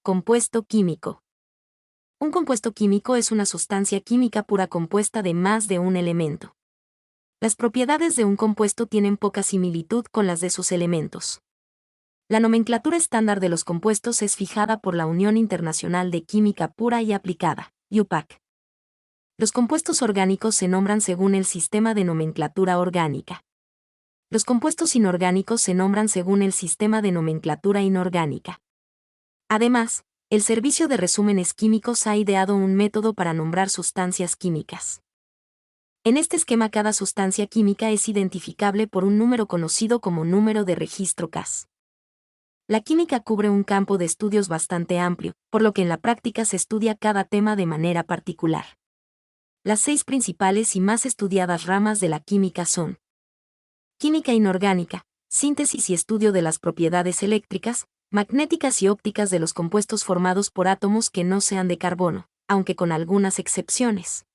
Compuesto químico. Un compuesto químico es una sustancia química pura compuesta de más de un elemento. Las propiedades de un compuesto tienen poca similitud con las de sus elementos. La nomenclatura estándar de los compuestos es fijada por la Unión Internacional de Química Pura y Aplicada, UPAC. Los compuestos orgánicos se nombran según el sistema de nomenclatura orgánica. Los compuestos inorgánicos se nombran según el sistema de nomenclatura inorgánica. Además, el Servicio de Resúmenes Químicos ha ideado un método para nombrar sustancias químicas. En este esquema cada sustancia química es identificable por un número conocido como número de registro CAS. La química cubre un campo de estudios bastante amplio, por lo que en la práctica se estudia cada tema de manera particular. Las 6 principales y más estudiadas ramas de la química son: química inorgánica, síntesis y estudio de las propiedades eléctricas, magnéticas y ópticas de los compuestos formados por átomos que no sean de carbono, aunque con algunas excepciones.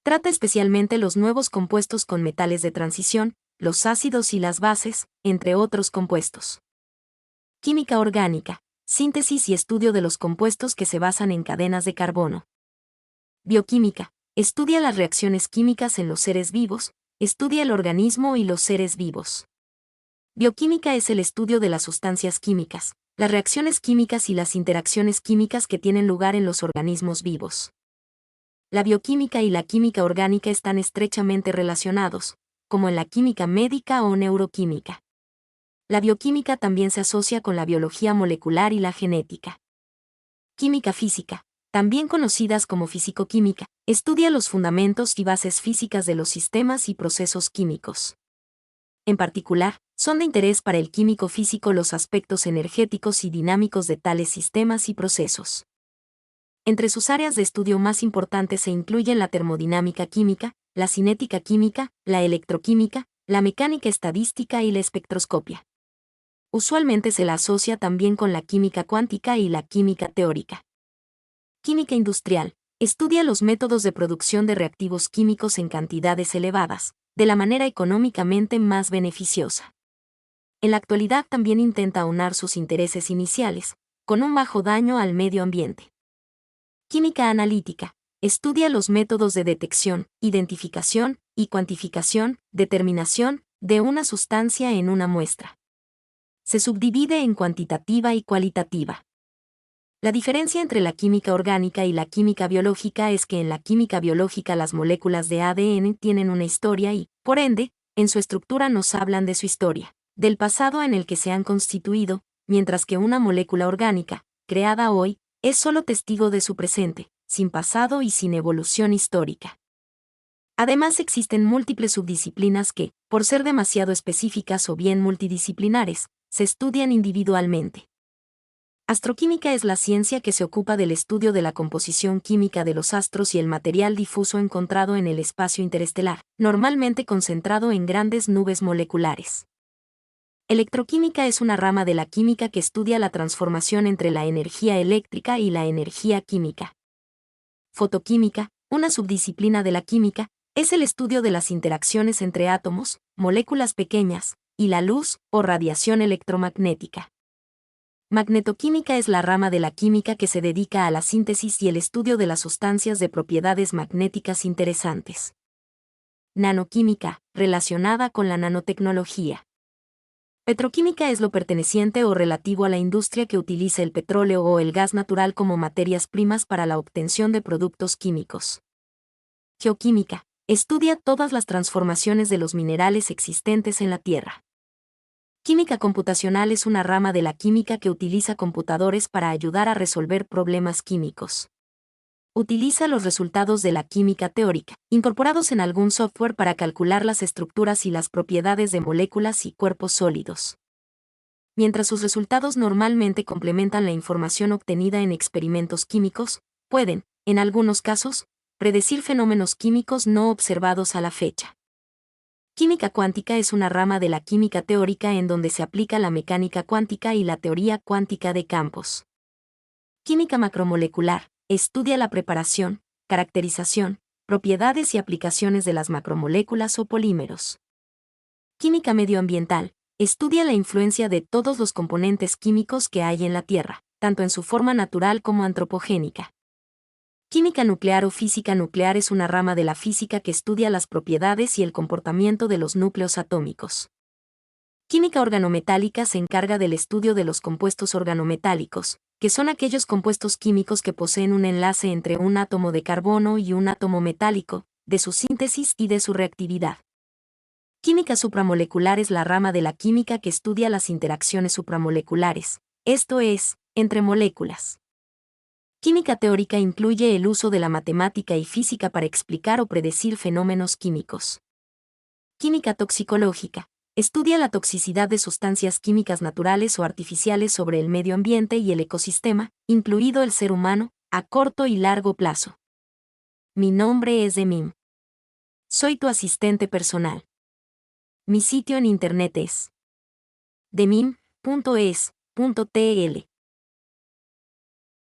Trata especialmente los nuevos compuestos con metales de transición, los ácidos y las bases, entre otros compuestos. Química orgánica, síntesis y estudio de los compuestos que se basan en cadenas de carbono. Bioquímica, estudia las reacciones químicas en los seres vivos, estudia el organismo y los seres vivos. Bioquímica es el estudio de las sustancias químicas, las reacciones químicas y las interacciones químicas que tienen lugar en los organismos vivos. La bioquímica y la química orgánica están estrechamente relacionados, como en la química médica o neuroquímica. La bioquímica también se asocia con la biología molecular y la genética. Química física, también conocidas como fisicoquímica, estudia los fundamentos y bases físicas de los sistemas y procesos químicos. En particular, son de interés para el químico físico los aspectos energéticos y dinámicos de tales sistemas y procesos. Entre sus áreas de estudio más importantes se incluyen la termodinámica química, la cinética química, la electroquímica, la mecánica estadística y la espectroscopia. Usualmente se la asocia también con la química cuántica y la química teórica. Química industrial, estudia los métodos de producción de reactivos químicos en cantidades elevadas, de la manera económicamente más beneficiosa. En la actualidad también intenta aunar sus intereses iniciales, con un bajo daño al medio ambiente. Química analítica, estudia los métodos de detección, identificación y cuantificación, determinación, de una sustancia en una muestra. Se subdivide en cuantitativa y cualitativa. La diferencia entre la química orgánica y la química biológica es que en la química biológica las moléculas de ADN tienen una historia y, por ende, en su estructura nos hablan de su historia, del pasado en el que se han constituido, mientras que una molécula orgánica, creada hoy, es solo testigo de su presente, sin pasado y sin evolución histórica. Además existen múltiples subdisciplinas que, por ser demasiado específicas o bien multidisciplinares, se estudian individualmente. Astroquímica es la ciencia que se ocupa del estudio de la composición química de los astros y el material difuso encontrado en el espacio interestelar, normalmente concentrado en grandes nubes moleculares. Electroquímica es una rama de la química que estudia la transformación entre la energía eléctrica y la energía química. Fotoquímica, una subdisciplina de la química, es el estudio de las interacciones entre átomos, moléculas pequeñas, y la luz o radiación electromagnética. Magnetoquímica es la rama de la química que se dedica a la síntesis y el estudio de las sustancias de propiedades magnéticas interesantes. Nanoquímica, relacionada con la nanotecnología. Petroquímica es lo perteneciente o relativo a la industria que utiliza el petróleo o el gas natural como materias primas para la obtención de productos químicos. Geoquímica, estudia todas las transformaciones de los minerales existentes en la Tierra. Química computacional es una rama de la química que utiliza computadores para ayudar a resolver problemas químicos. Utiliza los resultados de la química teórica, incorporados en algún software para calcular las estructuras y las propiedades de moléculas y cuerpos sólidos. Mientras sus resultados normalmente complementan la información obtenida en experimentos químicos, pueden, en algunos casos, predecir fenómenos químicos no observados a la fecha. Química cuántica es una rama de la química teórica en donde se aplica la mecánica cuántica y la teoría cuántica de campos. Química macromolecular, estudia la preparación, caracterización, propiedades y aplicaciones de las macromoléculas o polímeros. Química medioambiental, estudia la influencia de todos los componentes químicos que hay en la Tierra, tanto en su forma natural como antropogénica. Química nuclear o física nuclear es una rama de la física que estudia las propiedades y el comportamiento de los núcleos atómicos. Química organometálica se encarga del estudio de los compuestos organometálicos, que son aquellos compuestos químicos que poseen un enlace entre un átomo de carbono y un átomo metálico, de su síntesis y de su reactividad. Química supramolecular es la rama de la química que estudia las interacciones supramoleculares, esto es, entre moléculas. Química teórica incluye el uso de la matemática y física para explicar o predecir fenómenos químicos. Química toxicológica estudia la toxicidad de sustancias químicas naturales o artificiales sobre el medio ambiente y el ecosistema, incluido el ser humano, a corto y largo plazo. Mi nombre es Demim. Soy tu asistente personal. Mi sitio en internet es demim.es.tl